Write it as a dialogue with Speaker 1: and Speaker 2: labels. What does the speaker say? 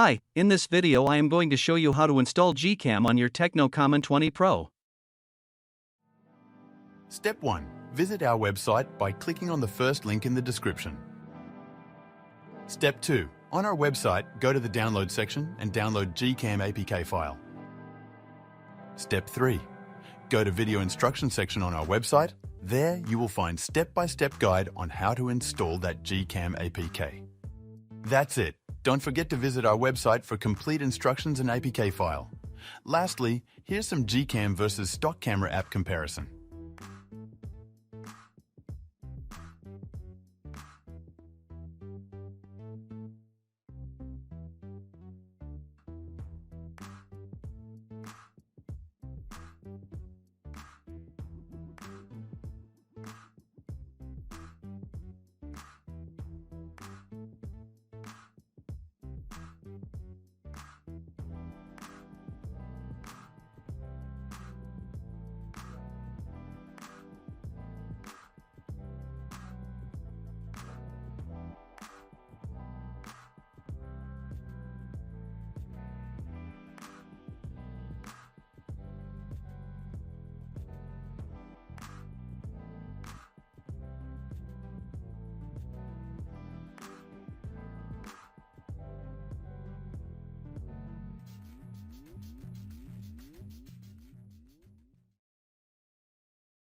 Speaker 1: Hi, in this video I am going to show you how to install GCam on your Tecno Camon 20 Pro.
Speaker 2: Step 1. Visit our website by clicking on the first link in the description. Step 2. On our website, go to the download section and download GCam APK file. Step 3. Go to video instruction section on our website. There you will find step-by-step guide on how to install that GCam APK. That's it. Don't forget to visit our website for complete instructions and APK file. Lastly, here's some GCam versus stock camera app comparison.